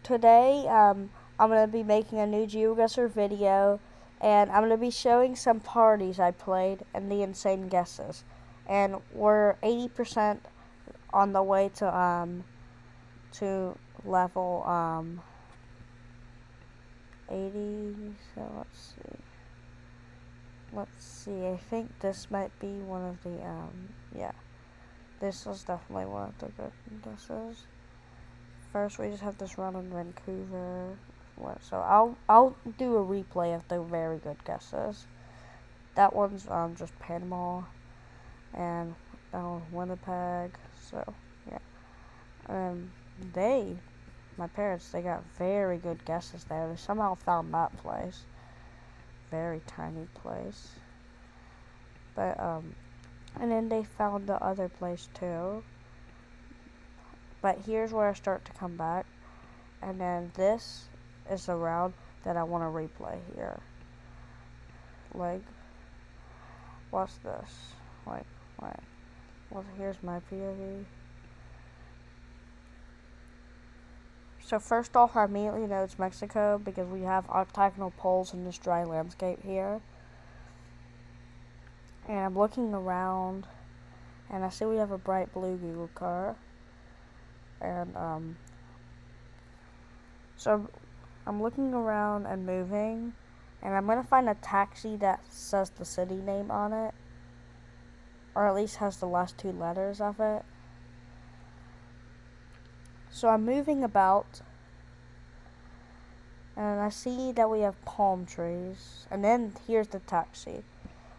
today I'm going to be making a new geoguessr video, and I'm going to be showing some parties I played and the insane guesses. And we're 80% on the way to level 80. So let's see. I think this might be one of the yeah. This was definitely one of the good guesses. First, we just have this run in Vancouver. So I'll do a replay of the very good guesses. That one's just Panama and Winnipeg. So yeah, my parents, they got very good guesses there. They somehow found that place. Very tiny place. But and then they found the other place too. But here's where I start to come back. And then this is the round that I want to replay here. Like, what's this? Wait. Well, here's my POV. So first off, I immediately know it's Mexico because we have octagonal poles in this dry landscape here. And I'm looking around, and I see we have a bright blue Google car. And so I'm looking around and moving, and I'm gonna find a taxi that says the city name on it, or at least has the last two letters of it. So I'm moving about, and I see that we have palm trees, and then here's the taxi.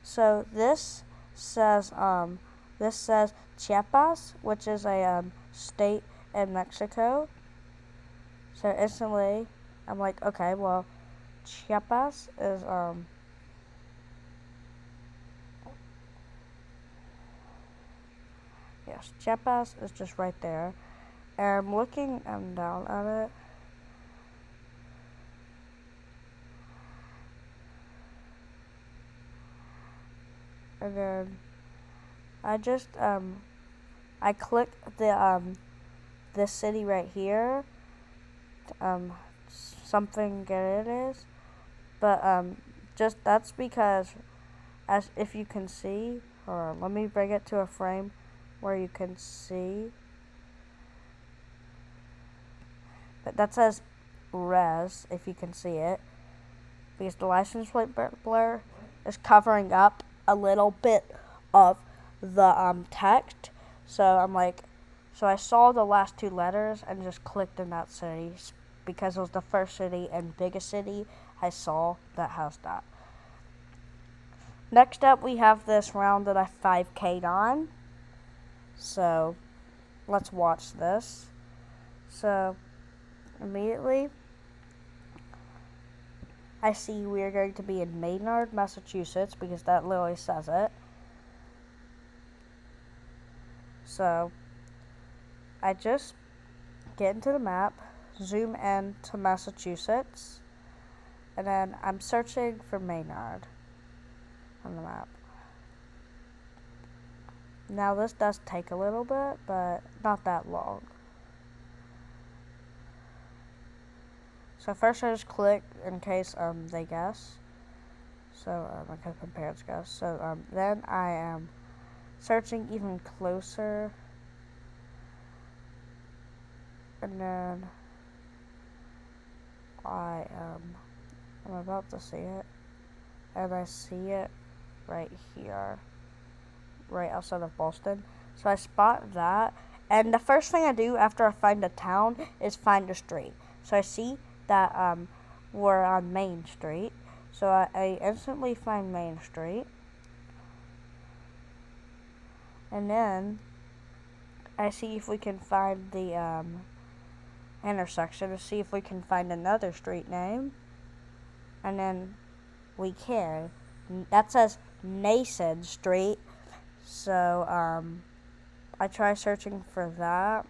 So this says Chiapas, which is a state in Mexico. So instantly, I'm like, okay, well, Chiapas is yes, Chiapas is just right there. And I'm looking down at it. And then I just I click this city right here. Something good it is, but just that's because, as if you can see, or let me bring it to a frame where you can see. But that says res, if you can see it, because the license plate blur is covering up a little bit of the text. So I'm like, so I saw the last two letters and just clicked in that city because it was the first city and biggest city I saw that has that. Next up, we have this round that I 5K'd on. So let's watch this. So immediately, I see we are going to be in Maynard, Massachusetts, because that literally says it. So I just get into the map, zoom in to Massachusetts, and then I'm searching for Maynard on the map. Now this does take a little bit, but not that long. So first I just click in case they guess. So in case my parents guess. So then I am searching even closer. And then I'm about to see it. And I see it right here. Right outside of Boston. So I spot that. And the first thing I do after I find a town is find a street. So I see that we're on Main Street. So I instantly find Main Street. And then I see if we can find the intersection to see if we can find another street name. And then we can. That says Nason Street. So I try searching for that.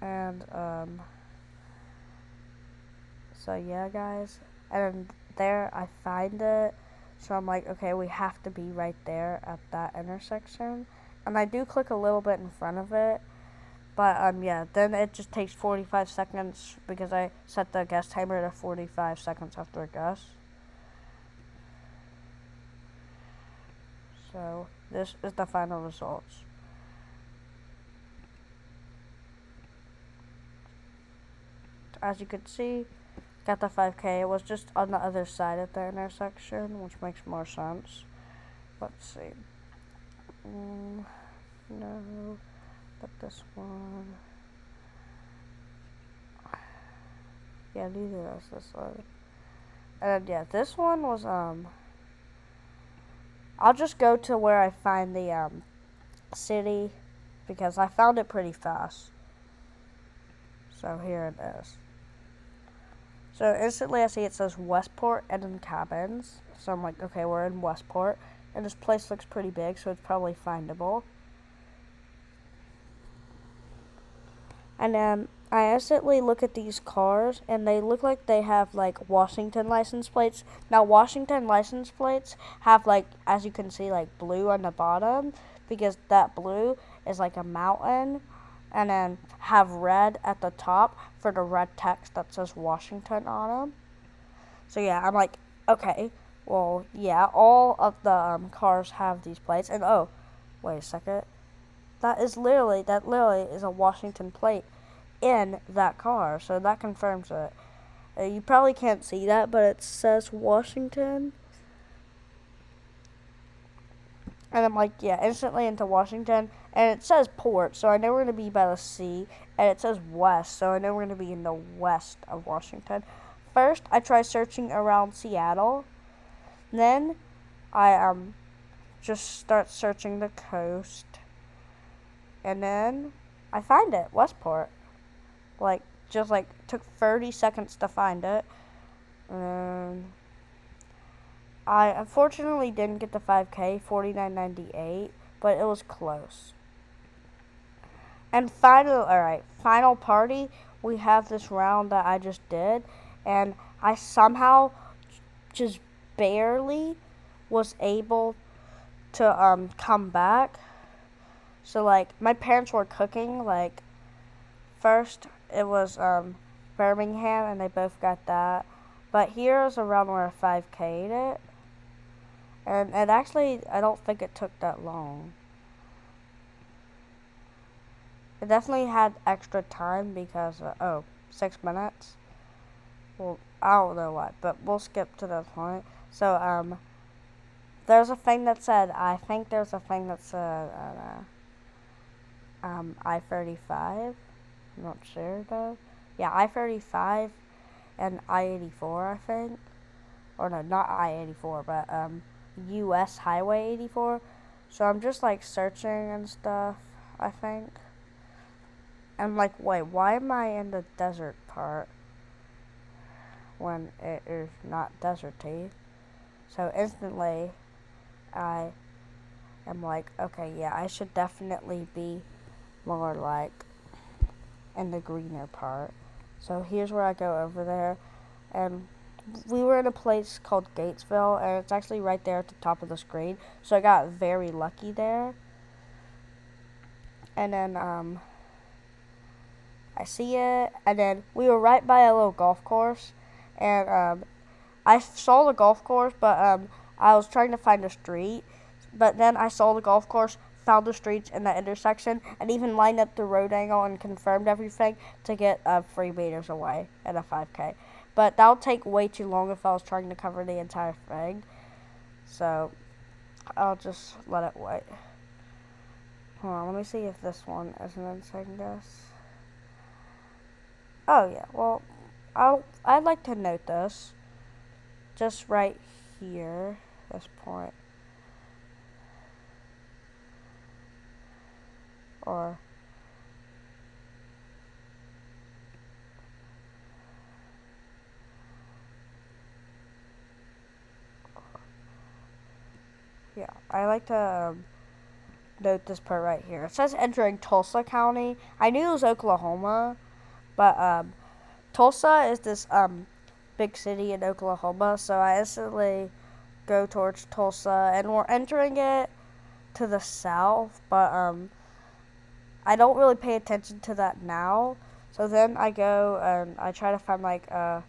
And so yeah, guys. And there I find it. So I'm like, okay, we have to be right there at that intersection. And I do click a little bit in front of it, But, yeah, then it just takes 45 seconds because I set the guess timer to 45 seconds after a guess. So, this is the final results. As you can see, got the 5K. It was just on the other side of the intersection, which makes more sense. Let's see. No, but this one. Yeah, neither is this one. And yeah, this one was, I'll just go to where I find the, city, because I found it pretty fast. So here it is. So instantly I see it says Westport and then cabins. So I'm like, okay, we're in Westport. And this place looks pretty big, so it's probably findable. And then I instantly look at these cars, and they look like they have, like, Washington license plates. Now, Washington license plates have, like, as you can see, like, blue on the bottom, because that blue is, like, a mountain, and then have red at the top for the red text that says Washington on them. So, yeah, I'm like, okay, well, yeah, all of the cars have these plates. And, oh, wait a second. That literally is a Washington plate in that car, so that confirms it. You probably can't see that, but it says Washington. And I'm like, yeah, instantly into Washington. And it says port, so I know we're going to be by the sea. And it says west, so I know we're going to be in the west of Washington. First, I try searching around Seattle. Then, I just start searching the coast. And then I find it, Westport. Just took 30 seconds to find it. I unfortunately didn't get the 5K, 49.98, but it was close. And final party, we have this round that I just did, and I somehow just barely was able to come back. So, my parents were cooking, first it was Birmingham, and they both got that. But here's a round where I 5K'd it. And it actually, I don't think it took that long. It definitely had extra time because, 6 minutes. Well, I don't know what, but we'll skip to that point. So, there's a thing that said, I-35. I'm not sure though. Yeah, I-35 and I-84, I think. Or no, not I-84, but US Highway 84. So I'm just searching and stuff, I think. I'm like, wait, why am I in the desert part when it is not deserty? So instantly I am like, okay, yeah, I should definitely be more in the greener part. So here's where I go over there, and we were in a place called Gatesville, and it's actually right there at the top of the screen, so I got very lucky there. And then I see it, and then we were right by a little golf course, and I saw the golf course, but I was trying to find a street, but then I saw the golf course, found the streets in the intersection, and even lined up the road angle and confirmed everything to get 3 meters away at a 5K. But that would take way too long if I was trying to cover the entire thing. So I'll just let it wait. Hold on, let me see if this one is an insane guess. Oh yeah, well, I'd like to note this. Just right here, this point. Or yeah, I like to note this part right here. It says entering Tulsa County. I knew it was Oklahoma, but Tulsa is this big city in Oklahoma, so I instantly go towards Tulsa, and we're entering it to the south, but I don't really pay attention to that now. So then I go and I try to find like a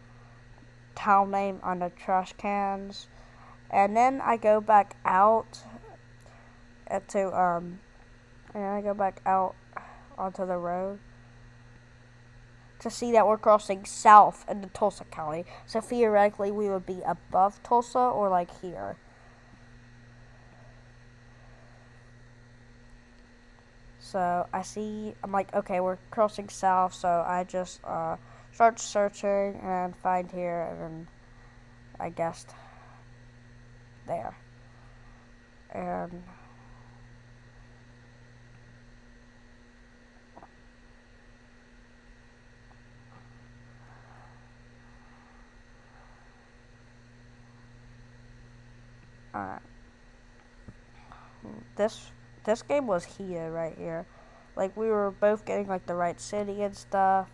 town name on the trash cans, and then I go back out to and then I go back out onto the road to see that we're crossing south into Tulsa County. So theoretically, we would be above Tulsa or like here. So I see, I'm like, okay, we're crossing south. So I just start searching and find here, and then I guessed there. And alright, this game was here, right here. Like, we were both getting like the right city and stuff.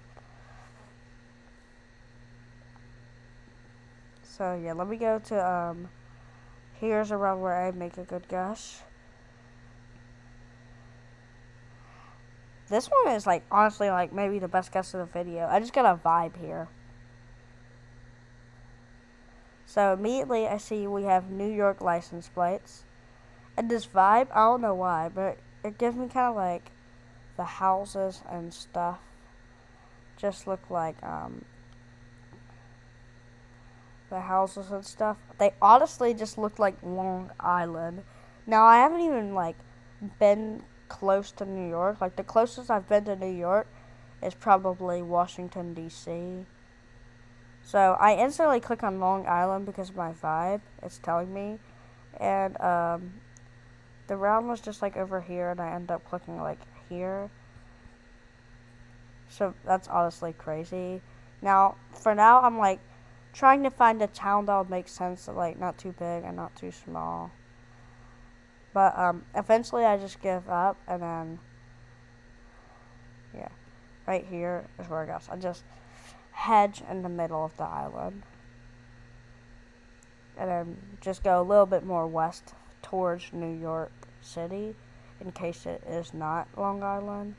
So yeah, let me go to here's around where I make a good guess. This one is like honestly like maybe the best guess of the video. I just got a vibe here. So immediately I see we have New York license plates. And this vibe, I don't know why, but it gives me kind of like the houses and stuff just look like the houses and stuff. They honestly just look like Long Island. Now I haven't even like been close to New York. Like the closest I've been to New York is probably Washington D.C. So I instantly click on Long Island because of my vibe. It's telling me, and the round was just like over here, and I end up clicking like here. So that's honestly crazy. Now for now, I'm like trying to find a town that would make sense, like not too big and not too small. But eventually I just give up, and then yeah, right here is where I guess I just hedge in the middle of the island, and then just go a little bit more west towards New York City, in case it is not Long Island.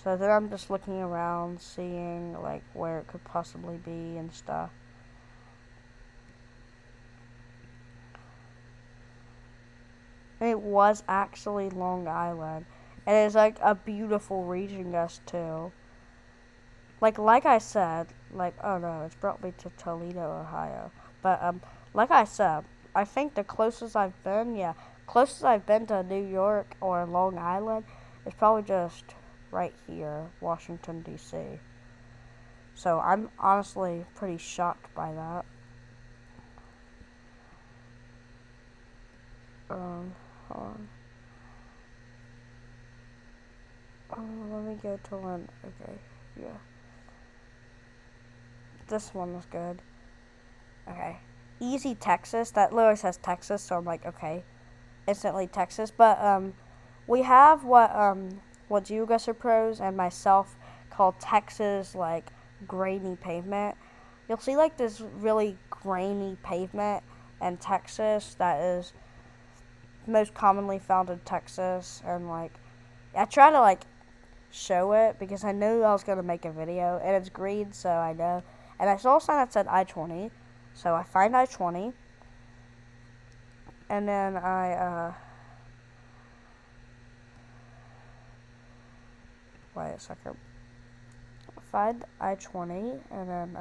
So then I'm just looking around, seeing like where it could possibly be and stuff. And it was actually Long Island. And it's like a beautiful region, guys, too. Like I said, like, oh no, it's brought me to Toledo, Ohio. But, like I said, I think the closest I've been, closest I've been to New York or Long Island is probably just right here, Washington, D.C. So I'm honestly pretty shocked by that. Hold on. Let me go to one. Okay, yeah. This one was good. Okay. Easy Texas. That literally says Texas, so I'm like, okay. Instantly Texas. But we have what geoguessr pros and myself call Texas like grainy pavement. You'll see like this really grainy pavement in Texas that is most commonly found in Texas, and like I try to like show it because I knew I was gonna make a video, and it's green, so I know. And I saw a sign that said I-20, so I find I-20, and then I wait a second. Find I-20, and then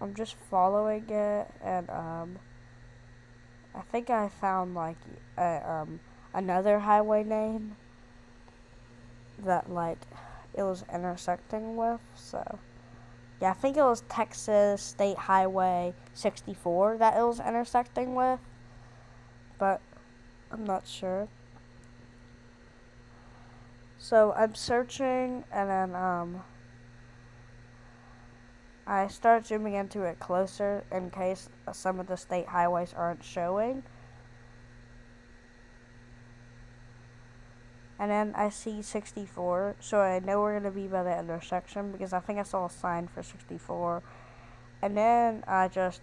I'm just following it, and I think I found like another highway name that like it was intersecting with. So yeah, I think it was Texas State Highway 64 that it was intersecting with, but I'm not sure. So I'm searching, and then I start zooming into it closer in case some of the state highways aren't showing. And then I see 64, so I know we're going to be by the intersection because I think I saw a sign for 64. And then I just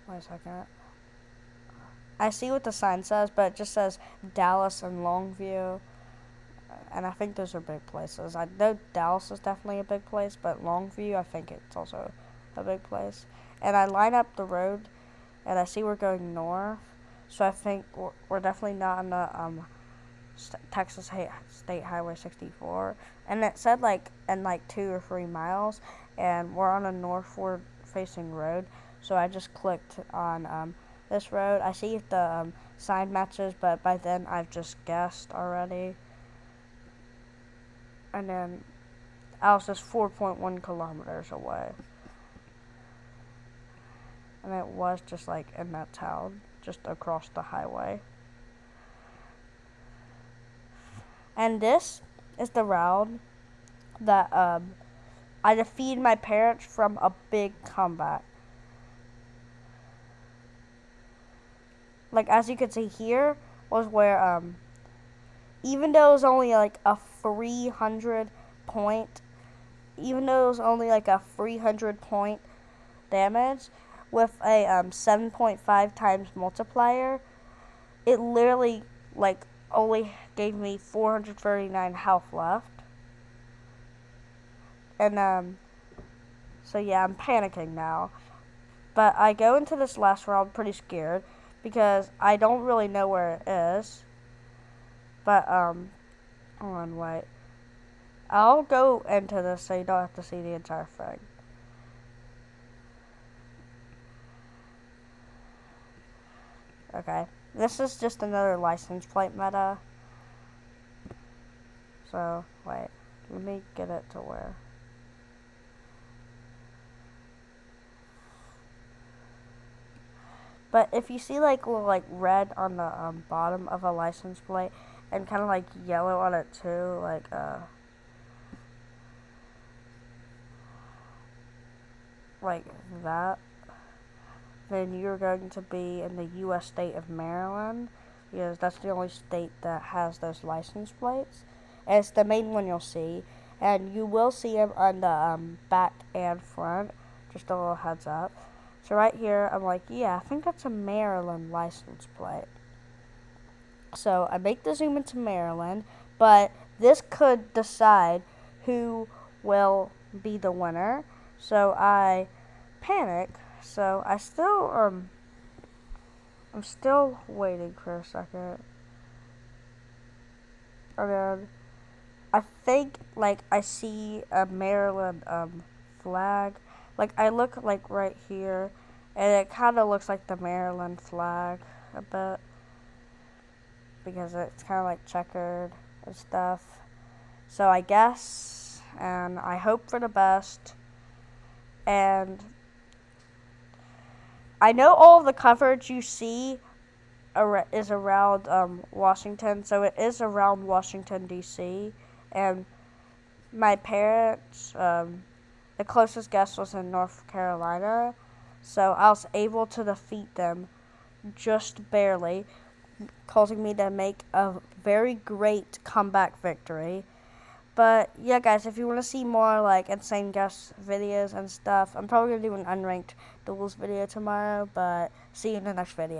Wait a second. I see what the sign says, but it just says Dallas and Longview. And I think those are big places. I know Dallas is definitely a big place, but Longview, I think it's also a big place. And I line up the road, and I see we're going north, so I think we're definitely not on the Texas State Highway 64. And it said like in like 2 or 3 miles, and we're on a northward facing road. So I just clicked on this road. I see if the sign matches, but by then I've just guessed already. And then I was just 4.1 kilometers away. And it was just like in that town, just across the highway. And this is the route that I defeated my parents from a big comeback. Like, as you can see here was where even though it was only like a 300 point, even though it was only like a 300 point damage with a 7.5 times multiplier, it literally like only gave me 439 health left. And so yeah, I'm panicking now. But I go into this last round pretty scared because I don't really know where it is. But hold on, wait. I'll go into this so you don't have to see the entire thing. Okay, this is just another license plate meta. So, wait, let me get it to where. But if you see like little like red on the bottom of a license plate and kind of like yellow on it too, like that, then you're going to be in the U.S. state of Maryland, because that's the only state that has those license plates. And it's the main one you'll see. And you will see them on the back and front. Just a little heads up. So right here, I'm like, yeah, I think that's a Maryland license plate. So I make the zoom into Maryland, but this could decide who will be the winner. So I panic. So I'm still waiting for a second. And then I think like I see a Maryland flag. Like I look like right here, and it kind of looks like the Maryland flag a bit, because it's kind of like checkered and stuff. So I guess, and I hope for the best. And I know all of the coverage you see is around Washington, so it is around Washington, D.C., and my parents, the closest guess was in North Carolina, so I was able to defeat them just barely, causing me to make a very great comeback victory. But yeah, guys, if you want to see more like insane guess videos and stuff, I'm probably going to do an unranked duels video tomorrow, but see you in the next video.